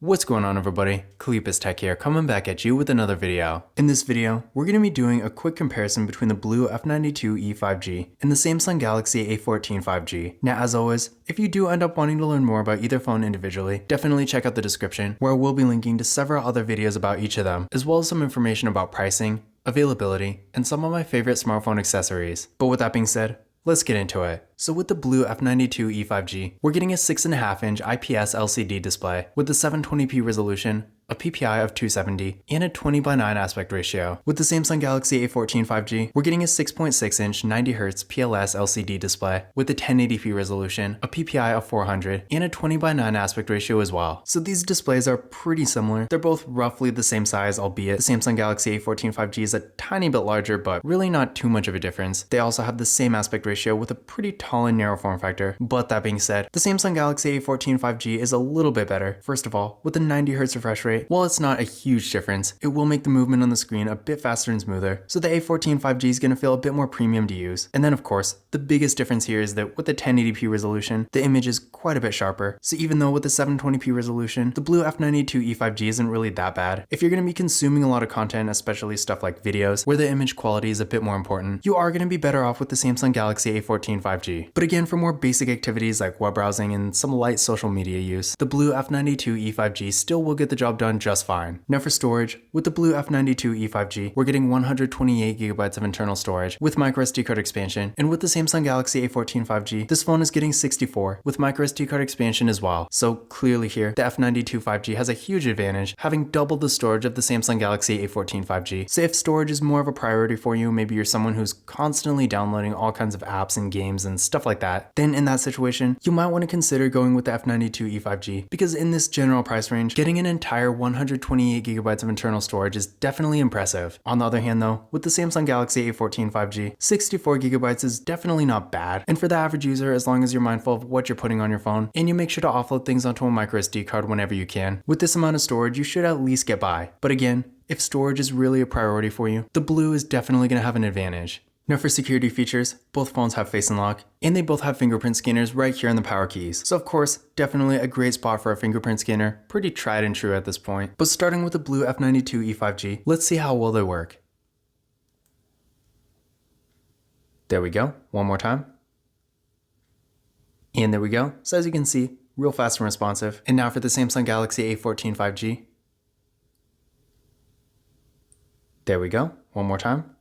What's going on, everybody? Cleopus Tech here, coming back at you with another video. In this video, we're going to be doing a quick comparison between the Blue F92e 5G and the Samsung Galaxy A14 5G. Now, as always, if you do end up wanting to learn more about either phone individually, definitely check out the description, where I will be linking to several other videos about each of them, as well as some information about pricing, availability, and some of my favorite smartphone accessories. But with that being said, let's get into it. So with the Blue F92e 5G, we're getting a 6.5-inch IPS LCD display with a 720p resolution, a PPI of 270, and a 20:9 aspect ratio. With the Samsung Galaxy A14 5G, we're getting a 6.6-inch 90Hz PLS LCD display with a 1080p resolution, a PPI of 400, and a 20:9 aspect ratio as well. So these displays are pretty similar. They're both roughly the same size, albeit the Samsung Galaxy A14 5G is a tiny bit larger, but really not too much of a difference. They also have the same aspect ratio with a pretty tall and narrow form factor. But that being said, the Samsung Galaxy A14 5G is a little bit better. First of all, with a 90Hz refresh rate, while it's not a huge difference, it will make the movement on the screen a bit faster and smoother, so the A14 5G is going to feel a bit more premium to use. And then of course, the biggest difference here is that with the 1080p resolution, the image is quite a bit sharper. So even though with the 720p resolution, the Blue F92e 5G isn't really that bad, if you're going to be consuming a lot of content, especially stuff like videos, where the image quality is a bit more important, you are going to be better off with the Samsung Galaxy A14 5G. But again, for more basic activities like web browsing and some light social media use, the Blue F92e 5G still will get the job done just fine. Now for storage, with the Blue F92e 5G, we're getting 128GB of internal storage with microSD card expansion, and with the Samsung Galaxy A14 5G, this phone is getting 64 with microSD card expansion as well. So clearly here, the F92 5G has a huge advantage, having double the storage of the Samsung Galaxy A14 5G. So if storage is more of a priority for you, maybe you're someone who's constantly downloading all kinds of apps and games and stuff like that, then in that situation, you might want to consider going with the F92e 5G, because in this general price range, getting an entire 128GB of internal storage is definitely impressive. On the other hand though, with the Samsung Galaxy A14 5G, 64GB is definitely not bad, and for the average user, as long as you're mindful of what you're putting on your phone, and you make sure to offload things onto a microSD card whenever you can, with this amount of storage you should at least get by. But again, if storage is really a priority for you, the Blue is definitely going to have an advantage. Now for security features, both phones have Face Unlock, and they both have fingerprint scanners right here on the power keys. So of course, definitely a great spot for a fingerprint scanner, pretty tried and true at this point. But starting with the Blue F92e 5G, let's see how well they work. There we go, one more time. And there we go, so as you can see, real fast and responsive. And now for the Samsung Galaxy A14 5G. There we go, one more time.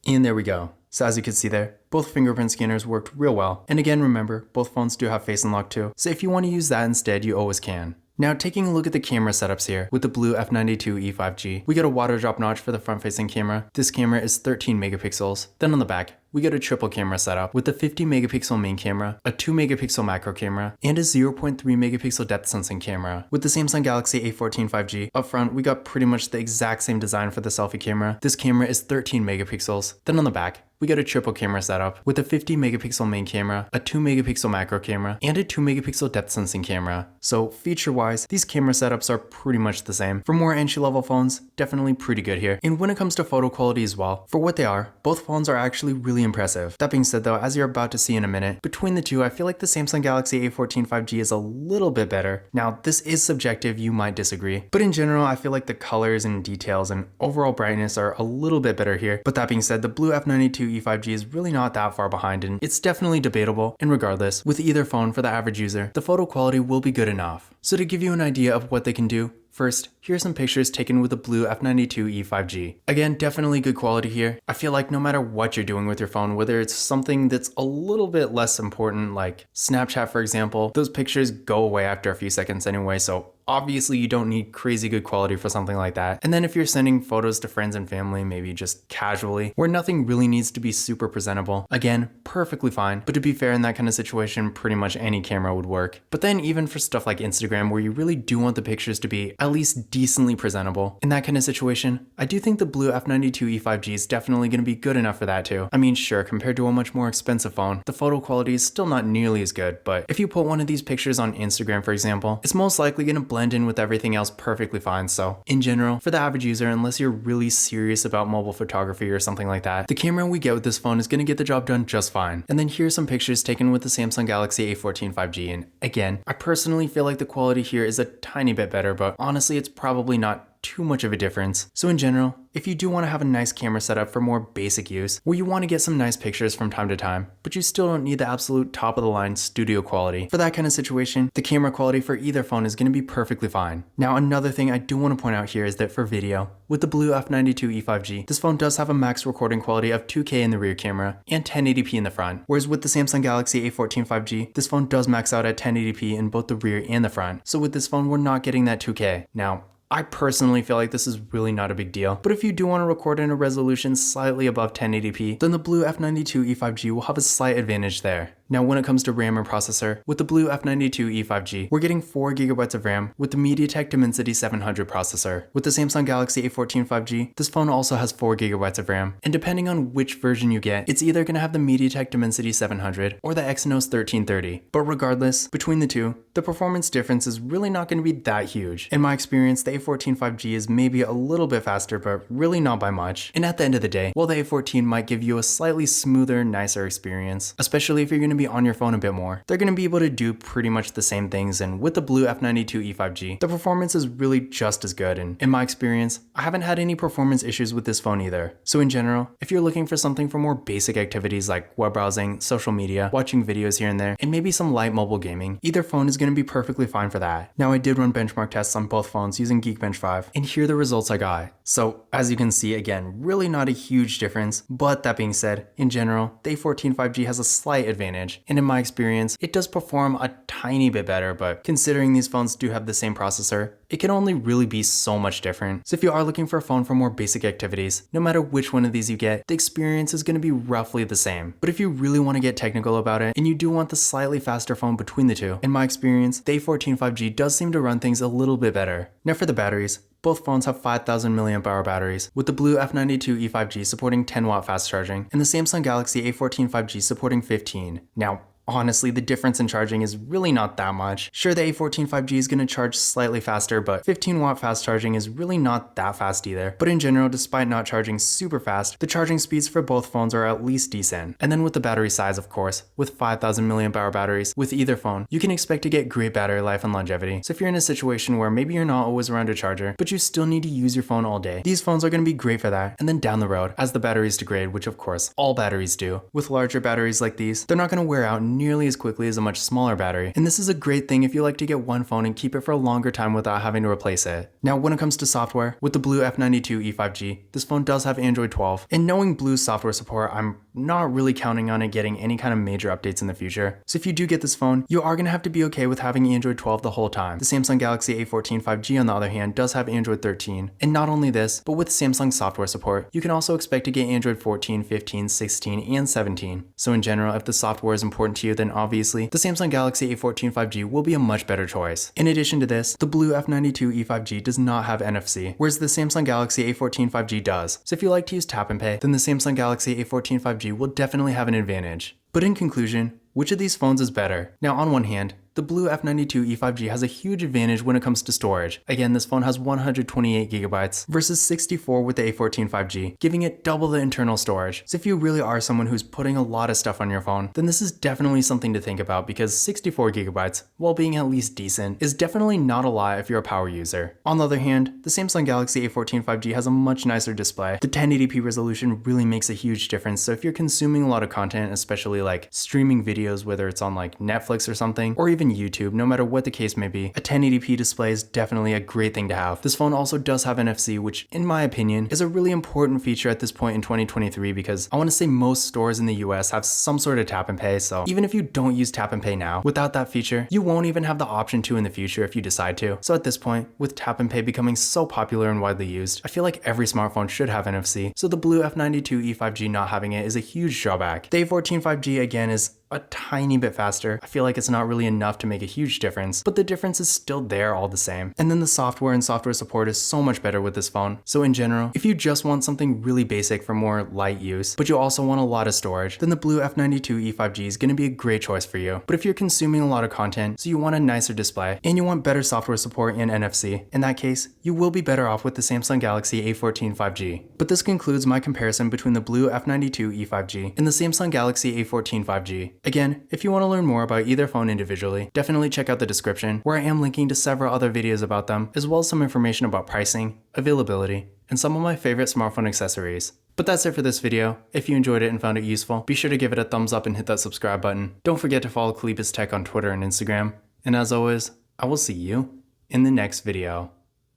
And there we go. So as you can see there, both fingerprint scanners worked real well. And again, remember, both phones do have Face Unlock too. So if you want to use that instead, you always can. Now taking a look at the camera setups here, with the Blue F92e 5G, we get a water drop notch for the front facing camera. This camera is 13 megapixels. Then on the back, we get a triple camera setup with a 50 megapixel main camera, a 2 megapixel macro camera, and a 0.3 megapixel depth sensing camera. With the Samsung Galaxy A14 5G, up front we got pretty much the exact same design for the selfie camera. This camera is 13 megapixels. Then on the back, we get a triple camera setup with a 50 megapixel main camera, a 2 megapixel macro camera, and a 2 megapixel depth sensing camera. So feature wise, these camera setups are pretty much the same. For more entry level phones, definitely pretty good here. And when it comes to photo quality as well, for what they are, both phones are actually really impressive. That being said though, as you're about to see in a minute, between the two, I feel like the Samsung Galaxy A14 5G is a little bit better. Now this is subjective, you might disagree, but in general, I feel like the colors and details and overall brightness are a little bit better here. But that being said, the Blue F92e 5G is really not that far behind, and it's definitely debatable. And regardless, with either phone for the average user, the photo quality will be good enough. So to give you an idea of what they can do, first, here's some pictures taken with the Blue F92e 5G. Again, definitely good quality here. I feel like no matter what you're doing with your phone, whether it's something that's a little bit less important, like Snapchat for example, those pictures go away after a few seconds anyway, so obviously you don't need crazy good quality for something like that. And then if you're sending photos to friends and family, maybe just casually, where nothing really needs to be super presentable, again, perfectly fine. But to be fair, in that kind of situation, pretty much any camera would work. But then even for stuff like Instagram, where you really do want the pictures to be at least decently presentable, in that kind of situation, I do think the Blue F92e 5G is definitely going to be good enough for that too. I mean, sure, compared to a much more expensive phone, the photo quality is still not nearly as good, but if you put one of these pictures on Instagram, for example, it's most likely going to blend blend in with everything else perfectly fine. So in general, for the average user, unless you're really serious about mobile photography or something like that, the camera we get with this phone is going to get the job done just fine. And then here's some pictures taken with the Samsung Galaxy A14 5G, and again, I personally feel like the quality here is a tiny bit better, but honestly it's probably not too much of a difference. So in general, if you do want to have a nice camera setup for more basic use, where you want to get some nice pictures from time to time, but you still don't need the absolute top of the line studio quality, for that kind of situation, the camera quality for either phone is going to be perfectly fine. Now another thing I do want to point out here is that for video, with the Blue F92 E5G, this phone does have a max recording quality of 2K in the rear camera and 1080p in the front, whereas with the Samsung Galaxy A14 5G, this phone does max out at 1080p in both the rear and the front. So with this phone, we're not getting that 2K. Now, I personally feel like this is really not a big deal, but if you do want to record in a resolution slightly above 1080p, then the Blue F92 E5G will have a slight advantage there. Now when it comes to RAM and processor, with the Blue F92 E5G, we're getting 4GB of RAM with the MediaTek Dimensity 700 processor. With the Samsung Galaxy A14 5G, this phone also has 4GB of RAM, and depending on which version you get, it's either going to have the MediaTek Dimensity 700 or the Exynos 1330. But regardless, between the two, the performance difference is really not going to be that huge. In my experience, the A14 5G is maybe a little bit faster, but really not by much. And at the end of the day, while the A14 might give you a slightly smoother, nicer experience, especially if you're going to be on your phone a bit more, they're going to be able to do pretty much the same things, and with the Blue F92 E5G, the performance is really just as good, and in my experience, I haven't had any performance issues with this phone either. So in general, if you're looking for something for more basic activities like web browsing, social media, watching videos here and there, and maybe some light mobile gaming, either phone is going to be perfectly fine for that. Now I did run benchmark tests on both phones using Geekbench 5, and here are the results I got. So as you can see, again, really not a huge difference, but that being said, in general, the A14 5G has a slight advantage, and in my experience, it does perform a tiny bit better, but considering these phones do have the same processor, it can only really be so much different. So if you are looking for a phone for more basic activities, no matter which one of these you get, the experience is going to be roughly the same. But if you really want to get technical about it, and you do want the slightly faster phone between the two, in my experience, the A14 5G does seem to run things a little bit better. Now for the batteries, both phones have 5,000 mAh batteries, with the Blue F92 E5G supporting 10W fast charging, and the Samsung Galaxy A14 5G supporting 15. Now, honestly, the difference in charging is really not that much. Sure, the A14 5G is going to charge slightly faster, but 15W fast charging is really not that fast either. But in general, despite not charging super fast, the charging speeds for both phones are at least decent. And then with the battery size, of course, with 5,000 mAh batteries, with either phone, you can expect to get great battery life and longevity. So if you're in a situation where maybe you're not always around a charger, but you still need to use your phone all day, these phones are going to be great for that. And then down the road, as the batteries degrade, which of course all batteries do, with larger batteries like these, they're not going to wear out nearly as quickly as a much smaller battery. And this is a great thing if you like to get one phone and keep it for a longer time without having to replace it. Now when it comes to software, with the Blue F92 E5G, this phone does have Android 12. And knowing Blue's software support, I'm not really counting on it getting any kind of major updates in the future. So if you do get this phone, you are going to have to be okay with having Android 12 the whole time. The Samsung Galaxy A14 5G on the other hand does have Android 13. And not only this, but with Samsung software support, you can also expect to get Android 14, 15, 16, and 17. So in general, if the software is important to you, then obviously the Samsung Galaxy A14 5G will be a much better choice. In addition to this, the Blue F92 E5G does not have NFC, whereas the Samsung Galaxy A14 5G does. So if you like to use tap and pay, then the Samsung Galaxy A14 5G will definitely have an advantage. But in conclusion, which of these phones is better? Now on one hand, the Blue F92 E5G has a huge advantage when it comes to storage. Again, this phone has 128GB versus 64 with the A14 5G, giving it double the internal storage. So if you really are someone who's putting a lot of stuff on your phone, then this is definitely something to think about, because 64GB, while being at least decent, is definitely not a lot if you're a power user. On the other hand, the Samsung Galaxy A14 5G has a much nicer display. The 1080p resolution really makes a huge difference, so if you're consuming a lot of content, especially like streaming videos, whether it's on like Netflix or something, or even YouTube, no matter what the case may be, a 1080p display is definitely a great thing to have. This phone also does have NFC, which in my opinion is a really important feature at this point in 2023, because I want to say most stores in the US have some sort of tap and pay, so even if you don't use tap and pay now, without that feature, you won't even have the option to in the future if you decide to. So at this point, with tap and pay becoming so popular and widely used, I feel like every smartphone should have NFC, so the Blue F92 E5G not having it is a huge drawback. The A14 5G again is a tiny bit faster. I feel like it's not really enough to make a huge difference, but the difference is still there all the same. And then the software and software support is so much better with this phone. So in general, if you just want something really basic for more light use, but you also want a lot of storage, then the Blue F92 E5G is going to be a great choice for you. But if you're consuming a lot of content, so you want a nicer display, and you want better software support and NFC, in that case, you will be better off with the Samsung Galaxy A14 5G. But this concludes my comparison between the Blue F92 E5G and the Samsung Galaxy A14 5G. Again, if you want to learn more about either phone individually, definitely check out the description, where I am linking to several other videos about them, as well as some information about pricing, availability, and some of my favorite smartphone accessories. But that's it for this video. If you enjoyed it and found it useful, be sure to give it a thumbs up and hit that subscribe button. Don't forget to follow Kalipus Tech on Twitter and Instagram. And as always, I will see you in the next video.